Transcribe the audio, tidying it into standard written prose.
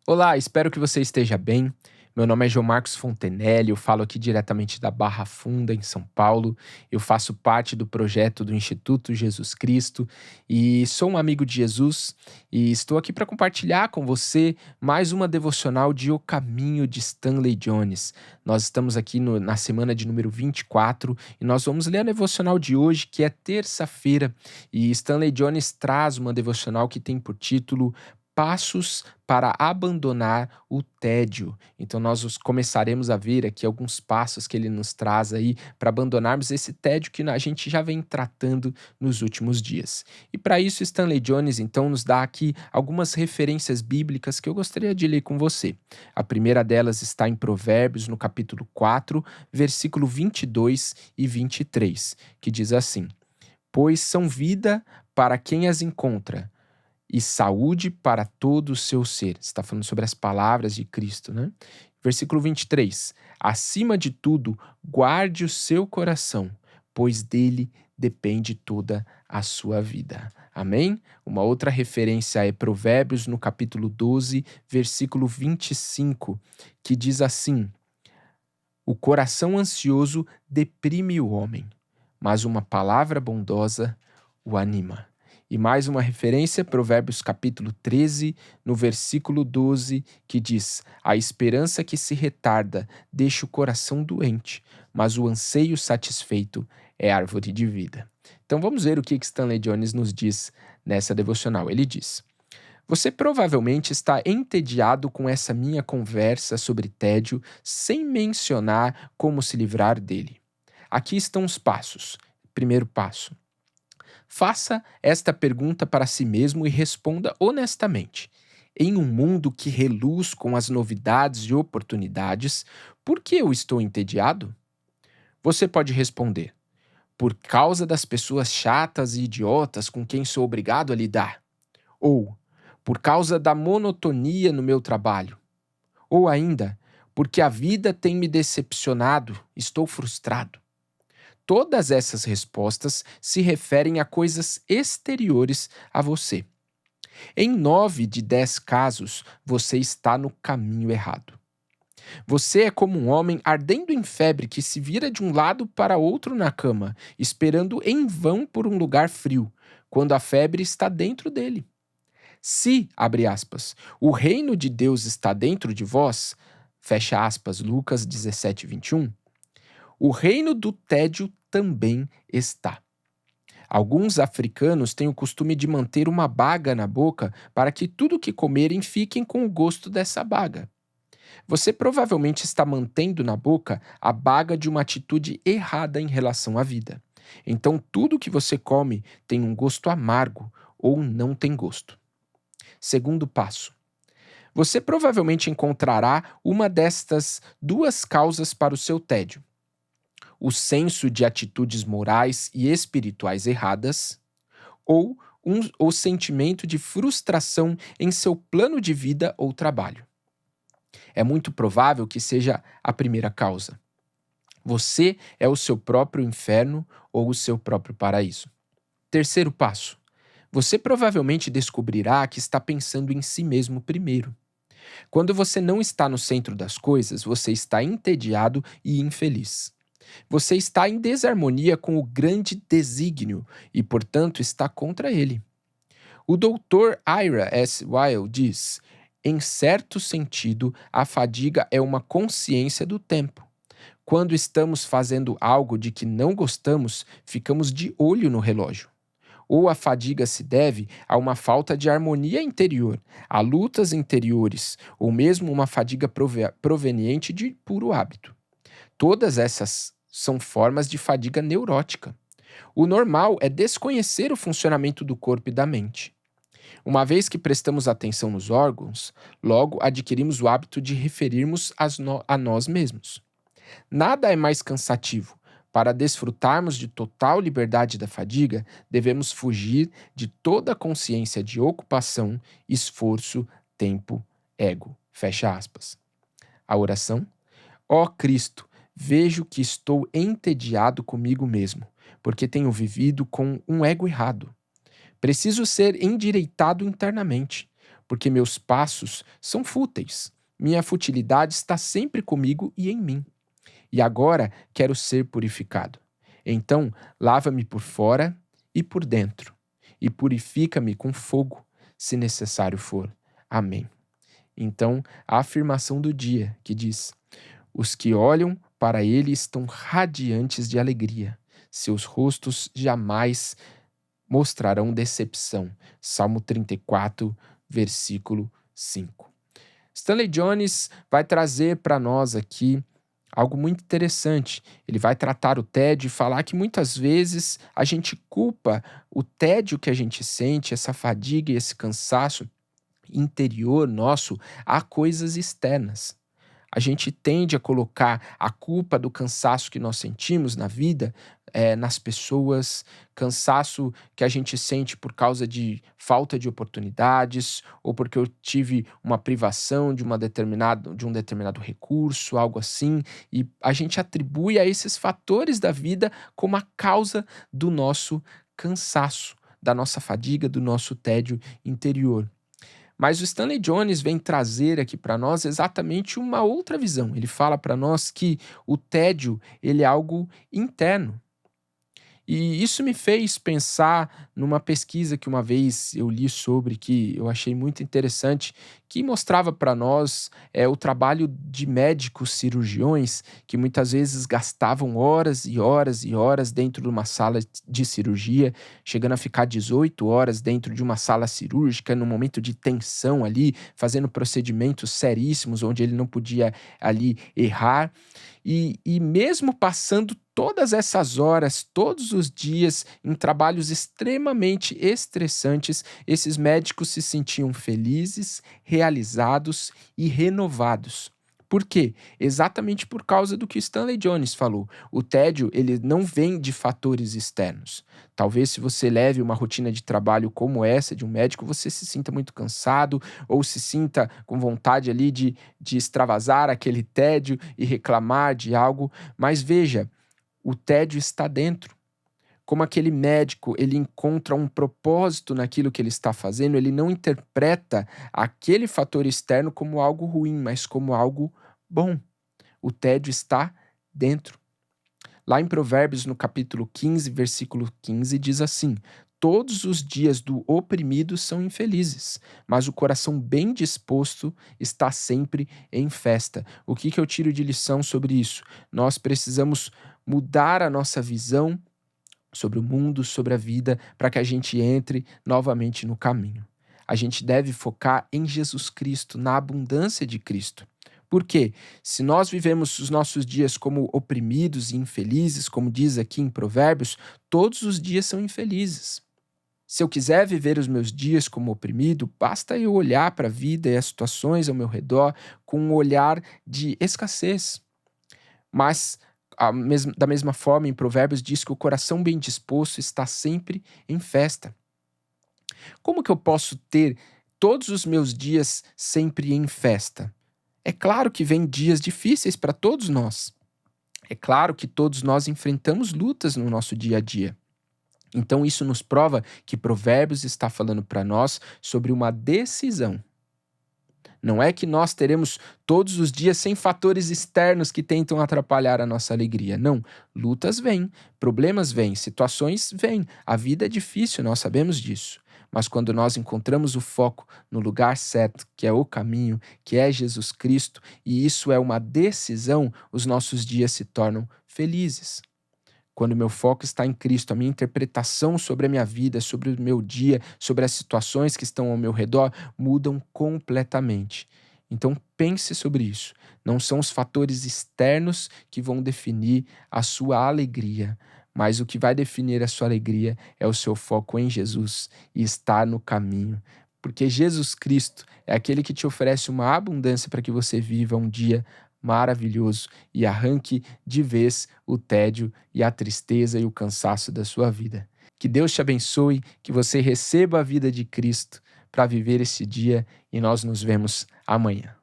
Olá, espero que você esteja bem. Meu nome é João Marcos Fontenelle, eu falo aqui diretamente da Barra Funda, em São Paulo. Eu faço parte do projeto do Instituto Jesus Cristo e sou um amigo de Jesus e estou aqui para compartilhar com você mais uma devocional de O Caminho de Stanley Jones. Nós estamos aqui na semana de número 24 e nós vamos ler a devocional de hoje, que é terça-feira. E Stanley Jones traz uma devocional que tem por título Passos para abandonar o tédio. Então começaremos a ver aqui alguns passos que ele nos traz aí para abandonarmos esse tédio que a gente já vem tratando nos últimos dias. E para isso Stanley Jones então nos dá aqui algumas referências bíblicas que eu gostaria de ler com você. A primeira delas está em Provérbios, no capítulo 4, versículo 22 e 23, que diz assim: Pois são vida para quem as encontra e saúde para todo o seu ser. Está falando sobre as palavras de Cristo, né? Versículo 23. Acima de tudo, guarde o seu coração, pois dele depende toda a sua vida. Amém? Uma outra referência é Provérbios, no capítulo 12, versículo 25, que diz assim: O coração ansioso deprime o homem, mas uma palavra bondosa o anima. E mais uma referência, Provérbios capítulo 13, no versículo 12, que diz: A esperança que se retarda deixa o coração doente, mas o anseio satisfeito é árvore de vida. Então vamos ver o que Stanley Jones nos diz nessa devocional. Ele diz: Você provavelmente está entediado com essa minha conversa sobre tédio, sem mencionar como se livrar dele. Aqui estão os passos. Primeiro passo: faça esta pergunta para si mesmo e responda honestamente. Em um mundo que reluz com as novidades e oportunidades, por que eu estou entediado? Você pode responder: por causa das pessoas chatas e idiotas com quem sou obrigado a lidar. Ou, por causa da monotonia no meu trabalho. Ou ainda, porque a vida tem me decepcionado, estou frustrado. Todas essas respostas se referem a coisas exteriores a você. Em 9 de 10 casos, você está no caminho errado. Você é como um homem ardendo em febre que se vira de um lado para outro na cama, esperando em vão por um lugar frio, quando a febre está dentro dele. Se, abre aspas, o reino de Deus está dentro de vós, fecha aspas, Lucas 17, 21, o reino do tédio também está. Alguns africanos têm o costume de manter uma baga na boca para que tudo que comerem fiquem com o gosto dessa baga. Você provavelmente está mantendo na boca a baga de uma atitude errada em relação à vida. Então tudo que você come tem um gosto amargo ou não tem gosto. Segundo passo: você provavelmente encontrará uma destas duas causas para o seu tédio: o senso de atitudes morais e espirituais erradas, ou o sentimento de frustração em seu plano de vida ou trabalho. É muito provável que seja a primeira causa. Você é o seu próprio inferno ou o seu próprio paraíso. Terceiro passo: você provavelmente descobrirá que está pensando em si mesmo primeiro. Quando você não está no centro das coisas, você está entediado e infeliz. Você está em desarmonia com o grande desígnio e, portanto, está contra ele. O doutor Ira S. Weil diz: em certo sentido, a fadiga é uma consciência do tempo. Quando estamos fazendo algo de que não gostamos, ficamos de olho no relógio. Ou a fadiga se deve a uma falta de harmonia interior, a lutas interiores, ou mesmo uma fadiga proveniente de puro hábito. Todas essas são formas de fadiga neurótica. O normal é desconhecer o funcionamento do corpo e da mente. Uma vez que prestamos atenção nos órgãos, logo adquirimos o hábito de referirmos a nós mesmos. Nada é mais cansativo. Para desfrutarmos de total liberdade da fadiga, devemos fugir de toda consciência de ocupação, esforço, tempo, ego. Fecha aspas. A oração: Ó Cristo, vejo que estou entediado comigo mesmo, porque tenho vivido com um ego errado. Preciso ser endireitado internamente, porque meus passos são fúteis. Minha futilidade está sempre comigo e em mim. E agora quero ser purificado. Então, lava-me por fora e por dentro, e purifica-me com fogo, se necessário for. Amém. Então, a afirmação do dia, que diz: os que olham para ele estão radiantes de alegria. Seus rostos jamais mostrarão decepção. Salmo 34, versículo 5. Stanley Jones vai trazer para nós aqui algo muito interessante. Ele vai tratar o tédio e falar que muitas vezes a gente culpa o tédio que a gente sente, essa fadiga e esse cansaço interior nosso, a coisas externas. A gente tende a colocar a culpa do cansaço que nós sentimos na vida, nas pessoas, cansaço que a gente sente por causa de falta de oportunidades, ou porque eu tive uma privação de um determinado recurso, algo assim, e a gente atribui a esses fatores da vida como a causa do nosso cansaço, da nossa fadiga, do nosso tédio interior. Mas o Stanley Jones vem trazer aqui para nós exatamente uma outra visão. Ele fala para nós que o tédio, ele é algo interno. E isso me fez pensar numa pesquisa que uma vez eu li sobre, que eu achei muito interessante, que mostrava para nós o trabalho de médicos cirurgiões que muitas vezes gastavam horas e horas e horas dentro de uma sala de cirurgia, chegando a ficar 18 horas dentro de uma sala cirúrgica, num momento de tensão ali, fazendo procedimentos seríssimos, onde ele não podia ali errar. E mesmo passando todas essas horas, todos os dias, em trabalhos extremamente estressantes, esses médicos se sentiam felizes, realizados e renovados. Por quê? Exatamente por causa do que Stanley Jones falou. O tédio, ele não vem de fatores externos. Talvez se você leve uma rotina de trabalho como essa de um médico, você se sinta muito cansado ou se sinta com vontade ali de extravasar aquele tédio e reclamar de algo. Mas veja, o tédio está dentro. Como aquele médico, ele encontra um propósito naquilo que ele está fazendo, ele não interpreta aquele fator externo como algo ruim, mas como algo bom. O tédio está dentro. Lá em Provérbios, no capítulo 15, versículo 15, diz assim: todos os dias do oprimido são infelizes, mas o coração bem disposto está sempre em festa. O que eu tiro de lição sobre isso? Nós precisamos mudar a nossa visão sobre o mundo, sobre a vida, para que a gente entre novamente no caminho. A gente deve focar em Jesus Cristo, na abundância de Cristo. Por quê? Se nós vivemos os nossos dias como oprimidos e infelizes, como diz aqui em Provérbios, todos os dias são infelizes. Se eu quiser viver os meus dias como oprimido, basta eu olhar para a vida e as situações ao meu redor com um olhar de escassez. Mas da mesma forma, em Provérbios diz que o coração bem disposto está sempre em festa. Como que eu posso ter todos os meus dias sempre em festa? É claro que vem dias difíceis para todos nós. É claro que todos nós enfrentamos lutas no nosso dia a dia. Então isso nos prova que Provérbios está falando para nós sobre uma decisão. Não é que nós teremos todos os dias sem fatores externos que tentam atrapalhar a nossa alegria. Não. Lutas vêm, problemas vêm, situações vêm. A vida é difícil, nós sabemos disso. Mas quando nós encontramos o foco no lugar certo, que é o caminho, que é Jesus Cristo, e isso é uma decisão, os nossos dias se tornam felizes. Quando meu foco está em Cristo, a minha interpretação sobre a minha vida, sobre o meu dia, sobre as situações que estão ao meu redor, mudam completamente. Então pense sobre isso. Não são os fatores externos que vão definir a sua alegria, mas o que vai definir a sua alegria é o seu foco em Jesus e estar no caminho. Porque Jesus Cristo é aquele que te oferece uma abundância para que você viva um dia maravilhoso e arranque de vez o tédio e a tristeza e o cansaço da sua vida. Que Deus te abençoe, que você receba a vida de Cristo para viver esse dia e nós nos vemos amanhã.